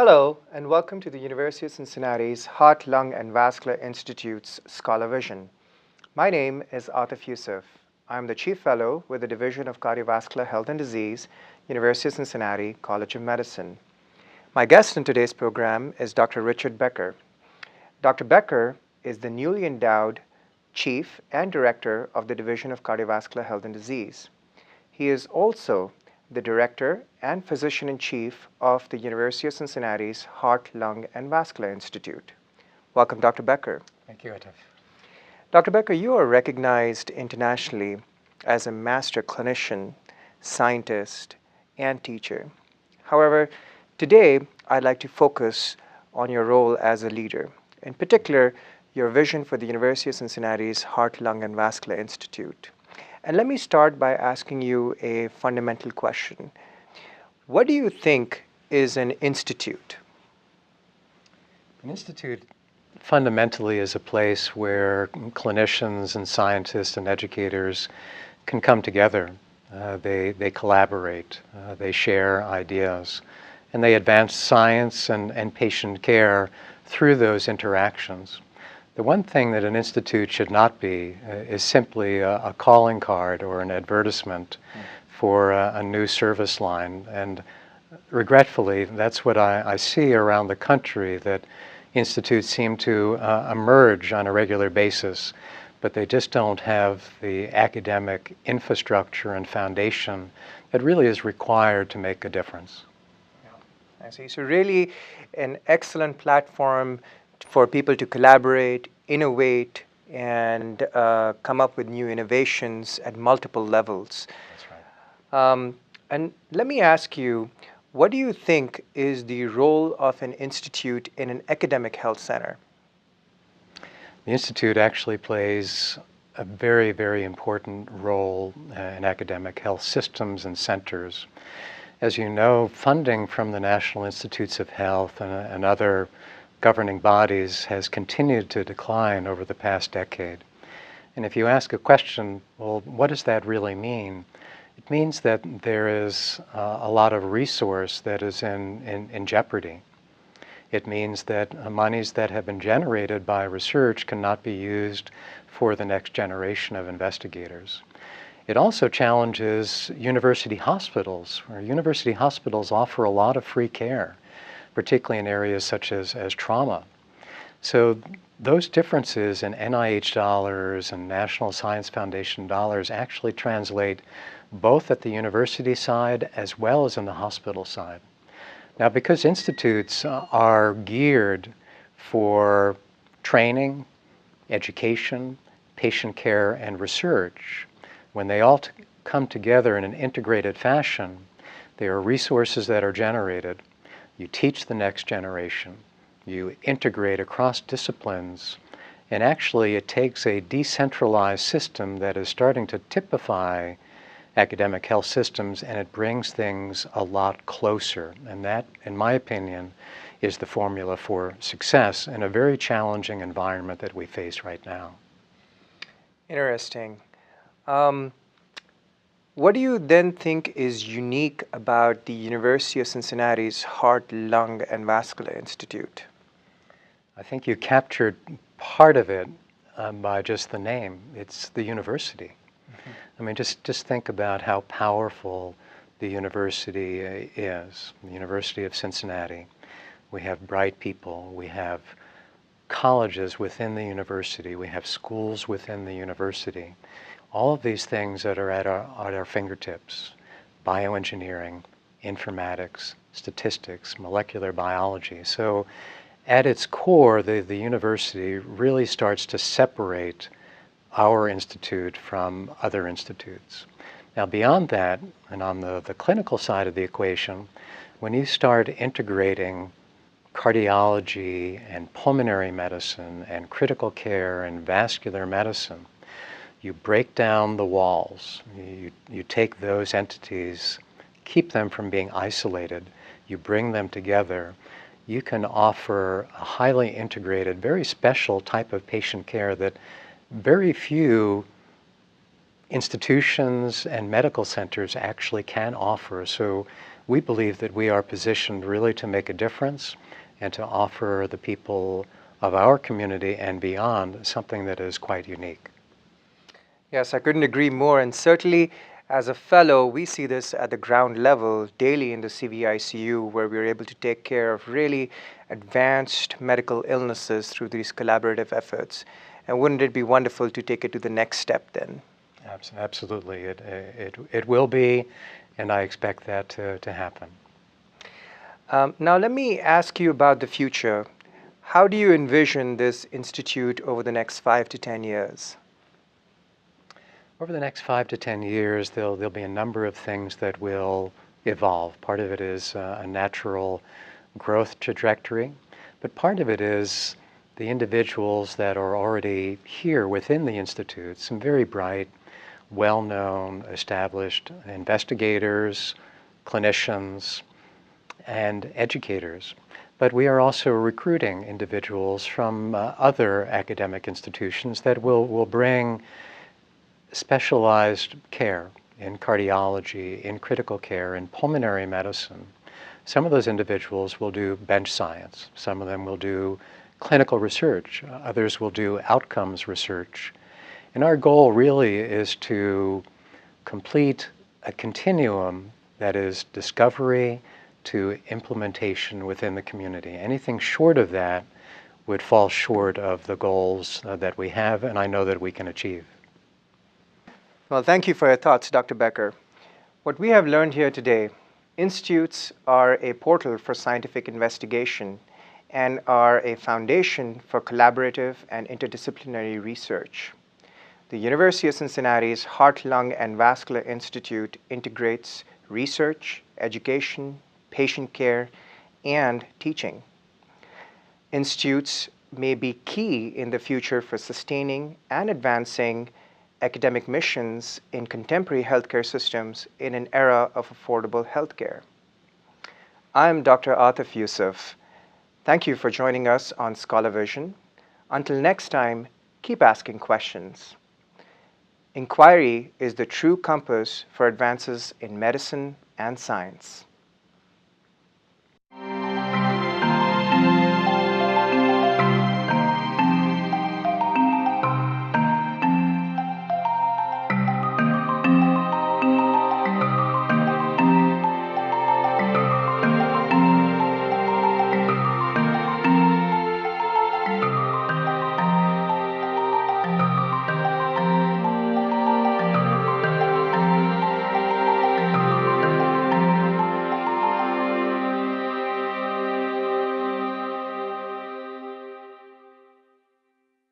Hello, and welcome to the University of Cincinnati's Heart, Lung, and Vascular Institute's Scholarvision. My name is Atif Yousuf. I'm the Chief Fellow with the Division of Cardiovascular Health and Disease, University of Cincinnati College of Medicine. My guest in today's program is Dr. Richard Becker. Dr. Becker is the newly endowed Chief and Director of the Division of Cardiovascular Health and Disease. He is also the Director and Physician-in-Chief of the University of Cincinnati's Heart, Lung, and Vascular Institute. Welcome, Dr. Becker. Thank you, Atif. Dr. Becker, you are recognized internationally as a master clinician, scientist, and teacher. However, today I'd like to focus on your role as a leader, in particular, your vision for the University of Cincinnati's Heart, Lung, and Vascular Institute. And let me start by asking you a fundamental question. What do you think is an institute? An institute fundamentally is a place where clinicians and scientists and educators can come together. They collaborate, they share ideas, and they advance science and patient care through those interactions. The one thing that an institute should not be is simply a calling card or an advertisement for a new service line. And regretfully, that's what I see around the country, that institutes seem to emerge on a regular basis, but they just don't have the academic infrastructure and foundation that really is required to make a difference. Yeah, I see. So really an excellent platform for people to collaborate, innovate, and come up with new innovations at multiple levels. That's right. And let me ask you, what do you think is the role of an institute in an academic health center? The institute actually plays a very, very important role in academic health systems and centers. As you know, funding from the National Institutes of Health and other governing bodies has continued to decline over the past decade. And if you ask a question, well, what does that really mean? It means that there is a lot of resource that is in jeopardy. It means that monies that have been generated by research cannot be used for the next generation of investigators. It also challenges university hospitals, where university hospitals offer a lot of free care, particularly in areas such as trauma. So those differences in NIH dollars and National Science Foundation dollars actually translate both at the university side as well as in the hospital side. Now, because institutes are geared for training, education, patient care, and research, when they all come together in an integrated fashion, there are resources that are generated. You teach the next generation, you integrate across disciplines, and actually it takes a decentralized system that is starting to typify academic health systems, and it brings things a lot closer. And that, in my opinion, is the formula for success in a very challenging environment that we face right now. Interesting. What do you then think is unique about the University of Cincinnati's Heart, Lung, and Vascular Institute? I think you captured part of it by just the name. It's the university. Mm-hmm. I mean, just think about how powerful the university is. The University of Cincinnati. We have bright people. We have colleges within the university. We have schools within the university. All of these things that are at our fingertips: bioengineering, informatics, statistics, molecular biology. So at its core, the university really starts to separate our institute from other institutes. Now beyond that, and on the clinical side of the equation, when you start integrating cardiology and pulmonary medicine and critical care and vascular medicine, you break down the walls. You take those entities, keep them from being isolated, you bring them together. You can offer a highly integrated, very special type of patient care that very few institutions and medical centers actually can offer. So we believe that we are positioned really to make a difference and to offer the people of our community and beyond something that is quite unique. Yes, I couldn't agree more. And certainly, as a fellow, we see this at the ground level daily in the CVICU, where we're able to take care of really advanced medical illnesses through these collaborative efforts. And wouldn't it be wonderful to take it to the next step then? Absolutely. It will be, and I expect that to happen. Now, let me ask you about the future. How do you envision this institute over the next 5 to 10 years? Over the next 5 to 10 years, there'll be a number of things that will evolve. Part of it is a natural growth trajectory, but part of it is the individuals that are already here within the Institute, some very bright, well-known, established investigators, clinicians, and educators. But we are also recruiting individuals from other academic institutions that will bring specialized care in cardiology, in critical care, in pulmonary medicine. Some of those individuals will do bench science. Some of them will do clinical research. Others will do outcomes research. And our goal really is to complete a continuum that is discovery to implementation within the community. Anything short of that would fall short of the goals that we have, and I know that we can achieve. Well, thank you for your thoughts, Dr. Becker. What we have learned here today, institutes are a portal for scientific investigation and are a foundation for collaborative and interdisciplinary research. The University of Cincinnati's Heart, Lung, and Vascular Institute integrates research, education, patient care, and teaching. Institutes may be key in the future for sustaining and advancing academic missions in contemporary healthcare systems in an era of affordable healthcare. I'm Dr. Atif Yousuf. Thank you for joining us on Scholarvision. Until next time, keep asking questions. Inquiry is the true compass for advances in medicine and science.